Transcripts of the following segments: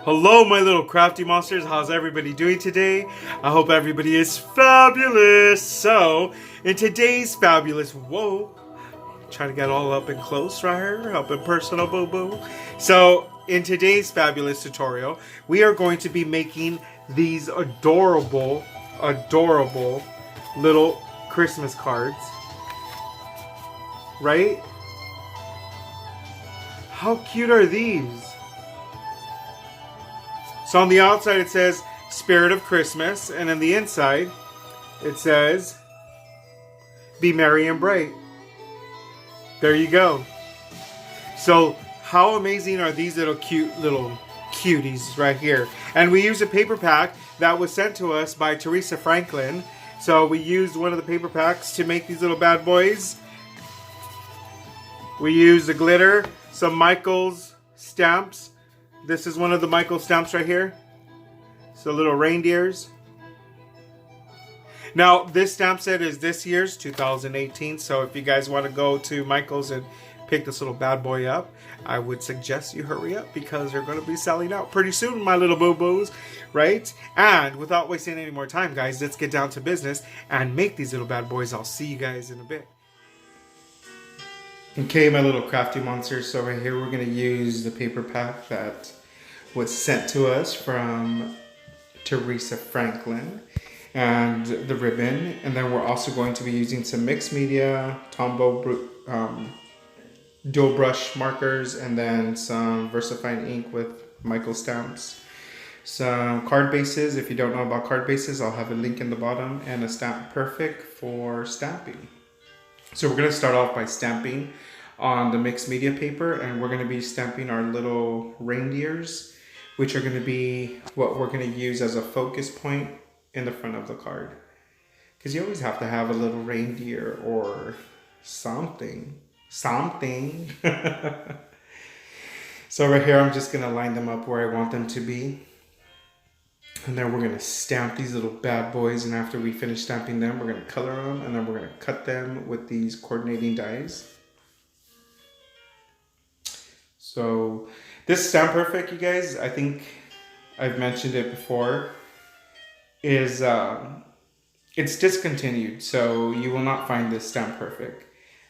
Hello, my little crafty monsters. How's everybody doing today? I hope everybody is fabulous. So, in today's fabulous, trying to get all up and close right here, up and personal, boo boo. So, in today's fabulous tutorial, we are going to be making these adorable little Christmas cards. Right? How cute are these? So on the outside it says Spirit of Christmas, and on the inside it says Be Merry and Bright. There you go. So how amazing are these little cuties right here? And we used a paper pack that was sent to us by Teresa Franklin. So we used one of the paper packs to make these little bad boys. We used the glitter, some Michael's stamps. This is one of the Michael stamps right here. So little reindeers. Now this stamp set is this year's 2018. So if you guys want to go to Michael's and pick this little bad boy up, I would suggest you hurry up because they're going to be selling out pretty soon, my little boo-boos, right? And without wasting any more time, guys, let's get down to business and make these little bad boys. I'll see you guys in a bit. Okay, my little crafty monsters, so right here we're going to use the paper pack that was sent to us from Teresa Franklin and the ribbon, and then we're also going to be using some mixed media, Tombow dual brush markers, and then some VersaFine ink with Michael stamps. Some card bases. If you don't know about card bases, I'll have a link in the bottom, and a Stamp Perfect for stamping. So we're going to start off by stamping on the mixed media paper, and we're going to be stamping our little reindeers, which are going to be what we're going to use as a focus point in the front of the card. Because you always have to have a little reindeer or something. So right here, I'm just going to line them up where I want them to be. And then we're going to stamp these little bad boys, and after we finish stamping them, we're going to color them, and then we're going to cut them with these coordinating dies. So this Stamp Perfect, you guys, I think I've mentioned it before, is it's discontinued, so you will not find this Stamp Perfect.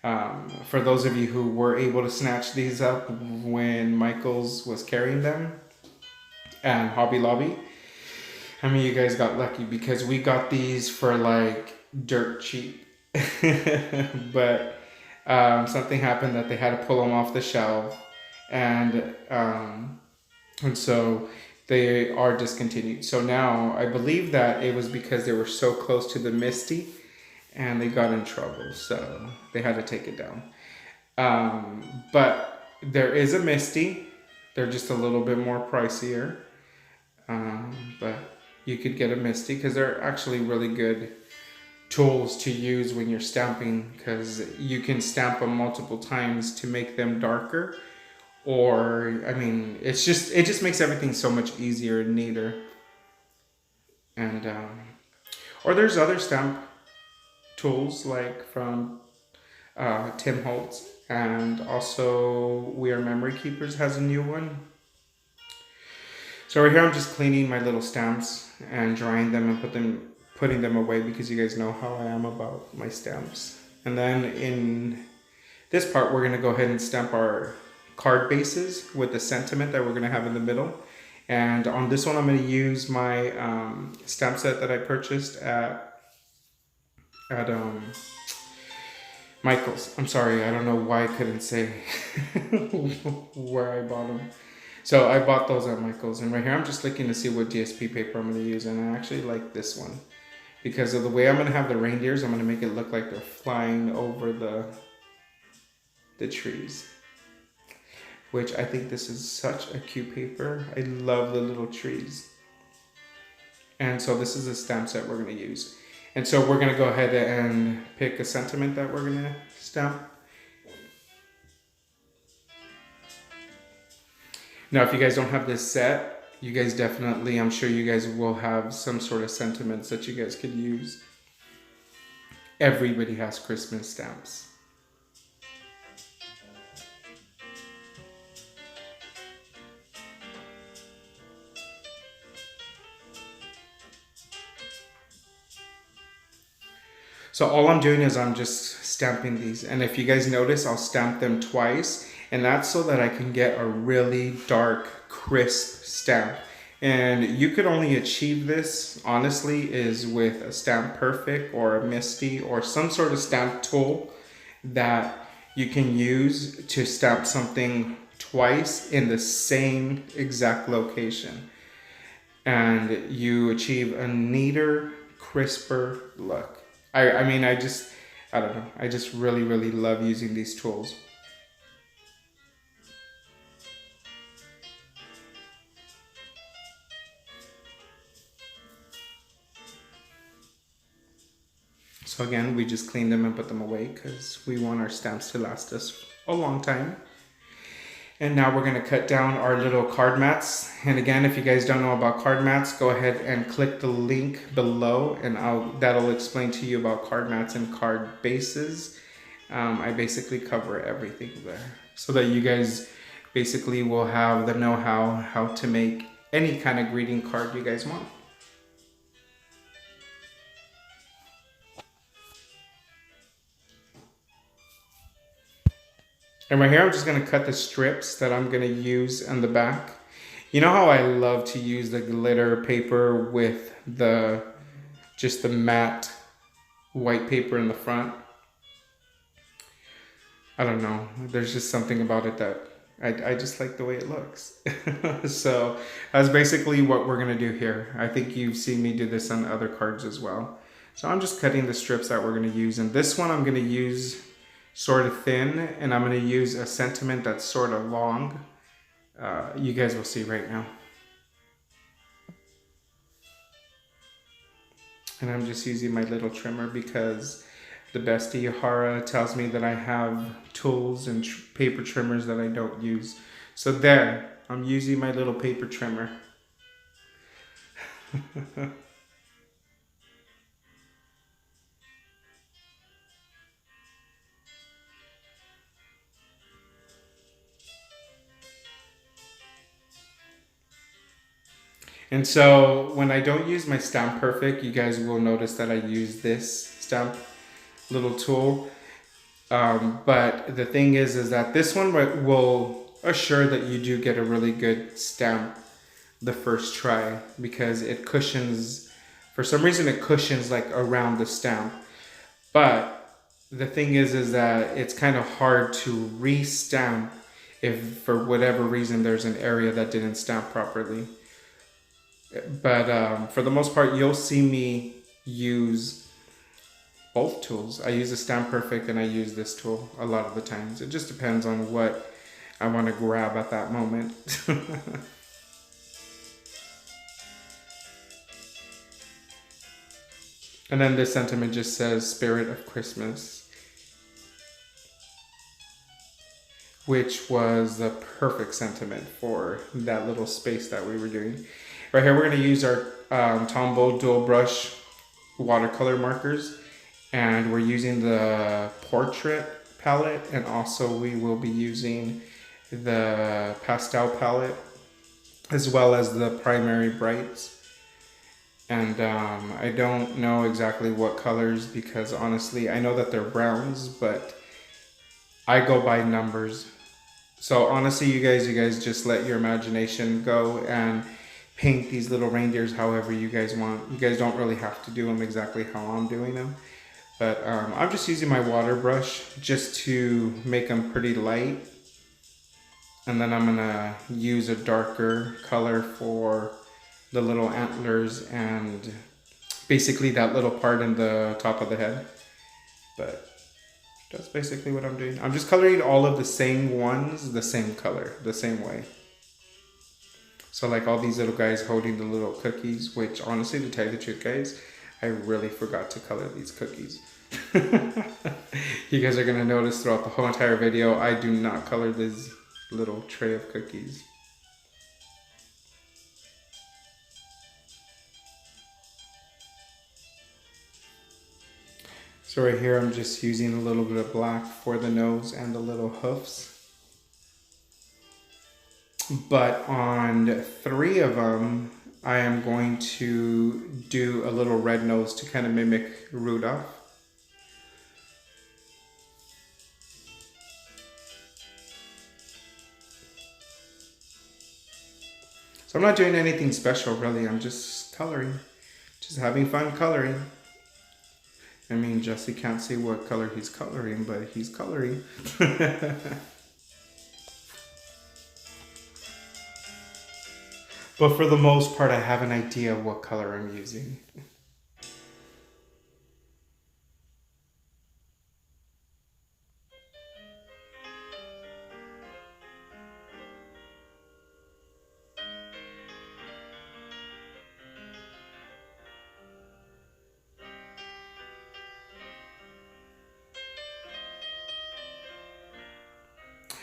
For those of you who were able to snatch these up when Michaels was carrying them and Hobby Lobby, I mean, you guys got lucky because we got these for like dirt cheap. But something happened that they had to pull them off the shelf, and so they are discontinued. So now I believe that it was because they were so close to the Misty and they got in trouble, so they had to take it down. But there is a Misty. They're just a little bit more pricier, but you could get a Misty because they're actually really good tools to use when you're stamping, because you can stamp them multiple times to make them darker, or I mean, it just makes everything so much easier and neater. And or there's other stamp tools like from Tim Holtz, and also We Are Memory Keepers has a new one. So right here I'm just cleaning my little stamps and drying them and putting them away, because you guys know how I am about my stamps. And then in this part we're going to go ahead and stamp our card bases with the sentiment that we're going to have in the middle. And on this one I'm going to use my stamp set that I purchased at Michael's. I'm sorry, I don't know why I couldn't say where I bought them. So I bought those at Michael's, and right here I'm just looking to see what DSP paper I'm going to use, and I actually like this one because of the way I'm going to have the reindeers. I'm going to make it look like they're flying over the trees, which I think this is such a cute paper. I love the little trees. And so this is the stamp set we're going to use. And so we're going to go ahead and pick a sentiment that we're going to stamp. Now, if you guys don't have this set, you guys definitely, I'm sure you guys will have some sort of sentiments that you guys could use. Everybody has Christmas stamps. So all I'm doing is I'm just stamping these. And if you guys notice, I'll stamp them twice. And that's so that I can get a really dark, crisp stamp. And you could only achieve this, honestly, is with a Stamp Perfect or a Misty or some sort of stamp tool that you can use to stamp something twice in the same exact location. And you achieve a neater, crisper look. I mean, I don't know. I just really, really love using these tools. So again, we just clean them and put them away because we want our stamps to last us a long time. And now we're going to cut down our little card mats. And again, if you guys don't know about card mats, go ahead and click the link below and that'll explain to you about card mats and card bases. I basically cover everything there so that you guys basically will have the know-how how to make any kind of greeting card you guys want. And right here, I'm just going to cut the strips that I'm going to use in the back. You know how I love to use the glitter paper with just the matte white paper in the front? I don't know. There's just something about it that I just like the way it looks. So that's basically what we're going to do here. I think you've seen me do this on other cards as well. So I'm just cutting the strips that we're going to use. And this one I'm going to use sort of thin, and I'm going to use a sentiment that's sort of long. You guys will see right now. And I'm just using my little trimmer because the bestie Hara tells me that I have tools and paper trimmers that I don't use. So there, I'm using my little paper trimmer. And so when I don't use my Stamp Perfect, you guys will notice that I use this stamp little tool. But the thing is that this one will assure that you do get a really good stamp the first try, because it cushions, for some reason it cushions like around the stamp. But the thing is that it's kind of hard to re-stamp if for whatever reason there's an area that didn't stamp properly. But for the most part, you'll see me use both tools. I use the Stamp Perfect and I use this tool a lot of the times. It just depends on what I want to grab at that moment. And then this sentiment just says Spirit of Christmas, which was the perfect sentiment for that little space that we were doing. Right here, we're going to use our Tombow dual brush watercolor markers, and we're using the portrait palette, and also we will be using the pastel palette as well as the primary brights. And I don't know exactly what colors, because honestly I know that they're browns, but I go by numbers. So honestly, you guys just let your imagination go and paint these little reindeers however you guys want. You guys don't really have to do them exactly how I'm doing them. But I'm just using my water brush just to make them pretty light. And then I'm gonna use a darker color for the little antlers and basically that little part in the top of the head. But that's basically what I'm doing. I'm just coloring all of the same ones the same color, the same way. So like all these little guys holding the little cookies, which honestly, to tell you the truth, guys, I really forgot to color these cookies. You guys are gonna notice throughout the whole entire video, I do not color this little tray of cookies. So right here, I'm just using a little bit of black for the nose and the little hoofs. But on 3 of them, I am going to do a little red nose to kind of mimic Rudolph. So I'm not doing anything special really. I'm just coloring. Just having fun coloring. I mean, Jesse can't see what color he's coloring, but he's coloring. But for the most part, I have an idea of what color I'm using.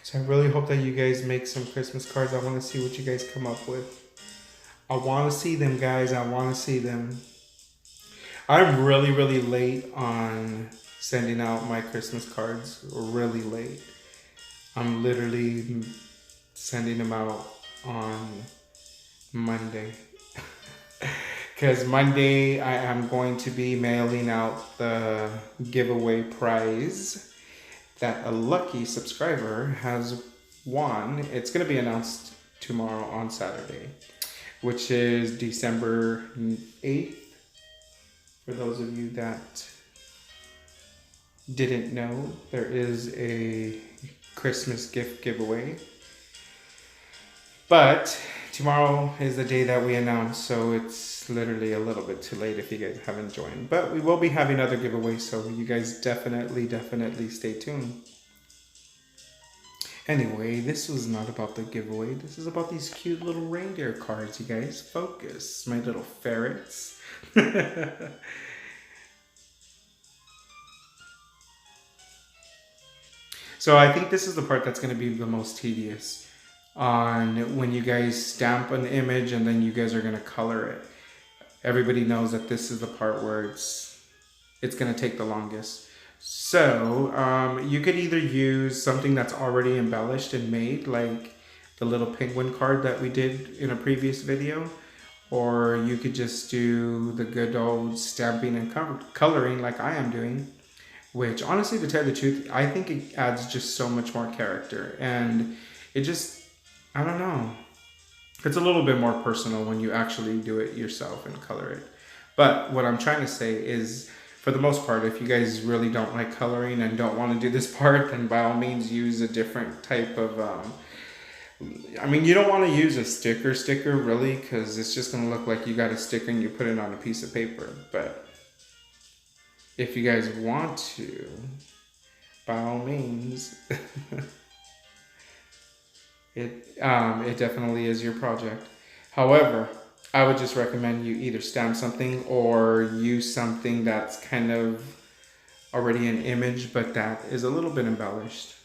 So I really hope that you guys make some Christmas cards. I want to see what you guys come up with. I want to see them, guys. I want to see them. I'm really, really late on sending out my Christmas cards. Really late. I'm literally sending them out on Monday. Because Monday I am going to be mailing out the giveaway prize that a lucky subscriber has won. It's going to be announced tomorrow on Saturday, which is December 8th. For those of you that didn't know, there is a Christmas gift giveaway. But tomorrow is the day that we announce, so it's literally a little bit too late if you guys haven't joined. But we will be having other giveaways, so you guys definitely stay tuned. Anyway, this was not about the giveaway. This is about these cute little reindeer cards, you guys. Focus, my little ferrets. So I think this is the part that's going to be the most tedious. On when you guys stamp an image and then you guys are going to color it. Everybody knows that this is the part where it's going to take the longest. So you could either use something that's already embellished and made, like the little penguin card that we did in a previous video, or you could just do the good old stamping and coloring like I am doing, which honestly, to tell the truth, I think it adds just so much more character, and it just, I don't know. It's a little bit more personal when you actually do it yourself and color it. But what I'm trying to say is, for the most part, if you guys really don't like coloring and don't want to do this part, then by all means use a different type of, I mean, you don't want to use a sticker really, because it's just going to look like you got a sticker and you put it on a piece of paper. But if you guys want to, by all means, it definitely is your project. However, I would just recommend you either stamp something or use something that's kind of already an image, but that is a little bit embellished.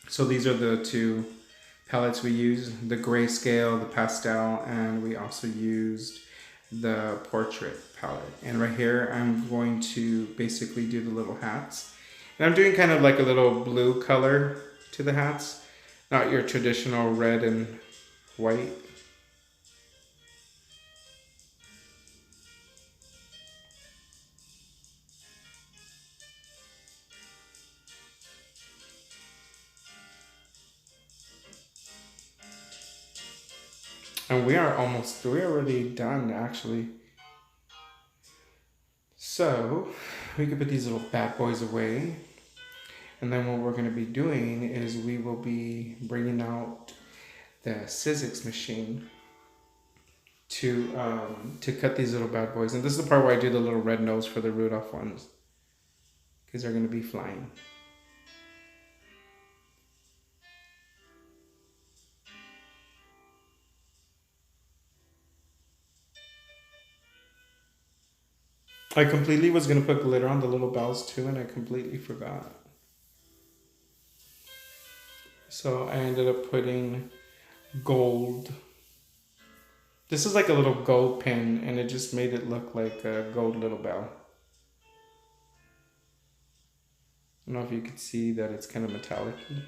So these are the two palettes we use, the grayscale, the pastel, and we also used the portrait palette. And right here, I'm going to basically do the little hats. And I'm doing kind of like a little blue color to the hats. Not your traditional red and white. And we are already done actually. So we can put these little bad boys away. And then what we're going to be doing is we will be bringing out the Sizzix machine to cut these little bad boys. And this is the part where I do the little red nose for the Rudolph ones, because they're going to be flying. I completely was going to put glitter on the little bells too, and I completely forgot. So I ended up putting gold. This is like a little gold pin, and it just made it look like a gold little bell. I don't know if you could see that it's kind of metallic-y.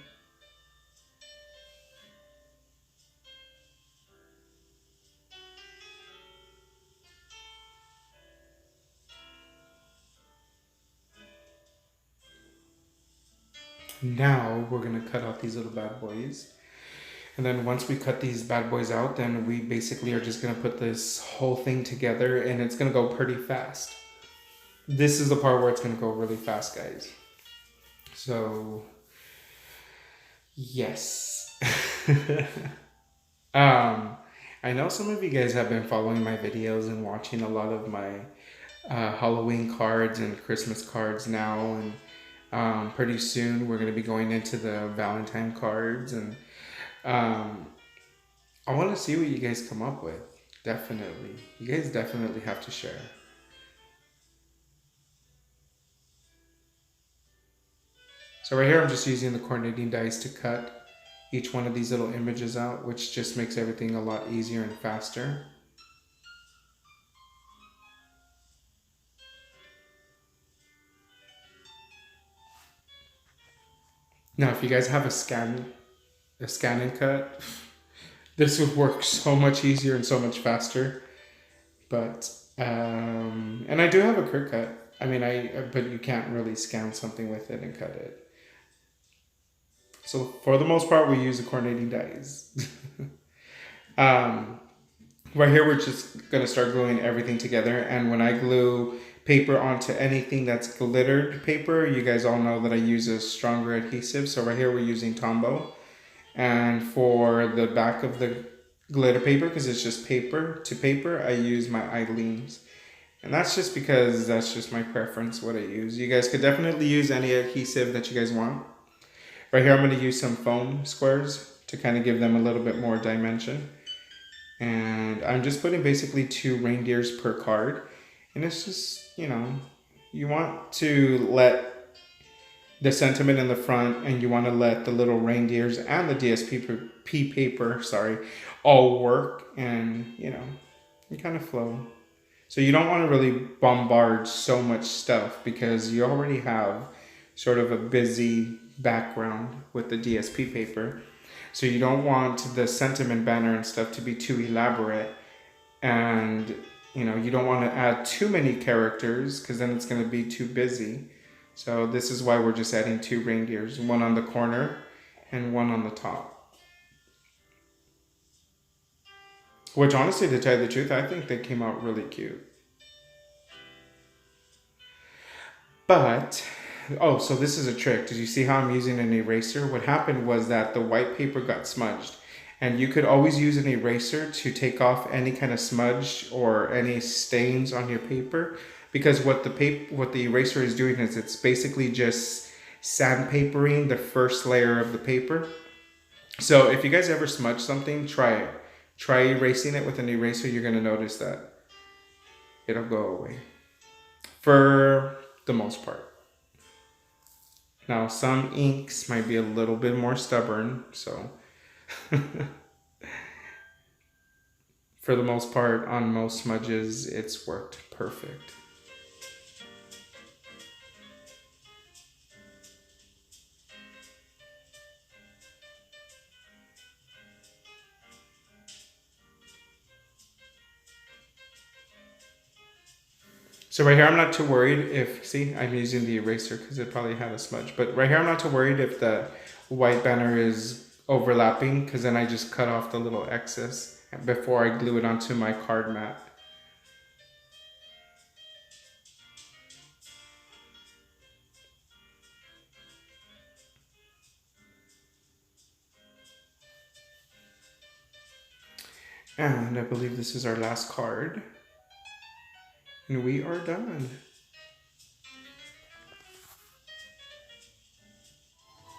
Now we're going to cut out these little bad boys. And then once we cut these bad boys out, then we basically are just gonna put this whole thing together, and it's gonna go pretty fast. This is the part where it's gonna go really fast, guys. So, yes. I know some of you guys have been following my videos and watching a lot of my Halloween cards and Christmas cards now, and pretty soon we're going to be going into the Valentine cards, and I want to see what you guys come up with. Definitely. You guys definitely have to share. So right here I'm just using the coordinating dies to cut each one of these little images out, which just makes everything a lot easier and faster. Now, if you guys have a scan and cut, this would work so much easier and so much faster. But, and I do have a quick cut. I mean, but you can't really scan something with it and cut it. So for the most part, we use the coordinating dies. Right here, we're just gonna start gluing everything together. And when I glue paper onto anything that's glittered paper, you guys all know that I use a stronger adhesive. So right here, we're using Tombow. And for the back of the glitter paper, because it's just paper to paper, I use my Eileen's. And that's just because that's just my preference, what I use. You guys could definitely use any adhesive that you guys want. Right here, I'm going to use some foam squares to kind of give them a little bit more dimension. And I'm just putting basically 2 reindeers per card. And it's just, you know, you want to let the sentiment in the front, and you want to let the little reindeers and the DSP paper, all work, and, you know, you kind of flow. So you don't want to really bombard so much stuff because you already have sort of a busy background with the DSP paper. So you don't want the sentiment banner and stuff to be too elaborate, and you know, you don't want to add too many characters because then it's going to be too busy. So this is why we're just adding 2 reindeers, one on the corner and one on the top. Which honestly, to tell you the truth, I think they came out really cute. But oh, so this is a trick. Did you see how I'm using an eraser? What happened was that the white paper got smudged. And you could always use an eraser to take off any kind of smudge or any stains on your paper. Because what the eraser is doing is it's basically just sandpapering the first layer of the paper. So if you guys ever smudge something, try it. Try erasing it with an eraser. You're going to notice that it'll go away. For the most part. Now, some inks might be a little bit more stubborn, so for the most part, on most smudges, it's worked perfect. So right here, I'm not too worried if, see, I'm using the eraser because it probably had a smudge. But right here, I'm not too worried if the white banner is overlapping, because then I just cut off the little excess before I glue it onto my card mat. And I believe this is our last card. And we are done.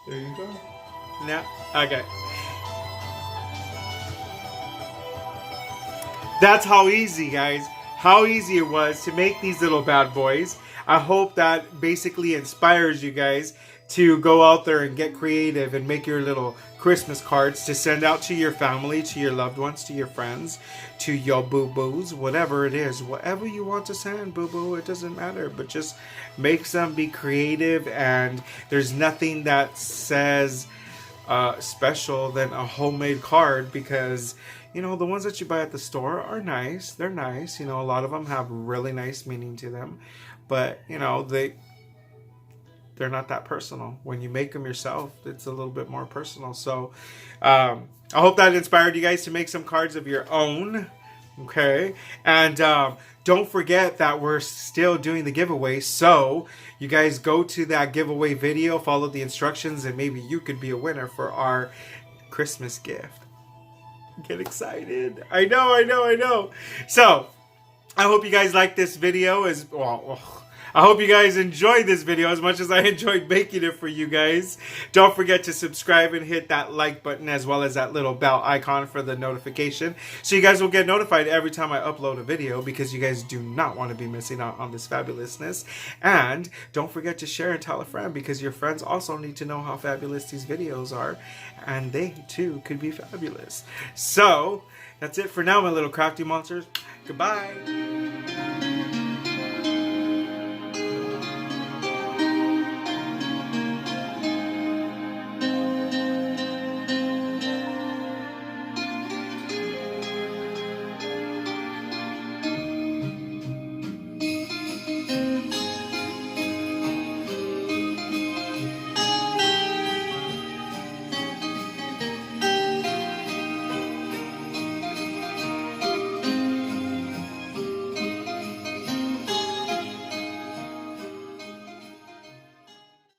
There you go. Now, okay. That's how easy, guys. How easy it was to make these little bad boys. I hope that basically inspires you guys to go out there and get creative and make your little Christmas cards to send out to your family, to your loved ones, to your friends, to your boo-boos, whatever it is. Whatever you want to send, boo-boo, it doesn't matter. But just make some, be creative, and there's nothing that says special than a homemade card, because you know, the ones that you buy at the store are nice. They're nice. You know, a lot of them have really nice meaning to them. But, you know, they're not that personal. When you make them yourself, it's a little bit more personal. So I hope that inspired you guys to make some cards of your own. Okay, and don't forget that we're still doing the giveaway, so you guys go to that giveaway video, follow the instructions, and maybe you could be a winner for our Christmas gift. Get excited. I know. So I hope you guys like this video as well. I hope you guys enjoyed this video as much as I enjoyed making it for you guys. Don't forget to subscribe and hit that like button as well as that little bell icon for the notification, so you guys will get notified every time I upload a video, because you guys do not want to be missing out on this fabulousness. And don't forget to share and tell a friend, because your friends also need to know how fabulous these videos are, and they too could be fabulous. So that's it for now, my little crafty monsters. Goodbye.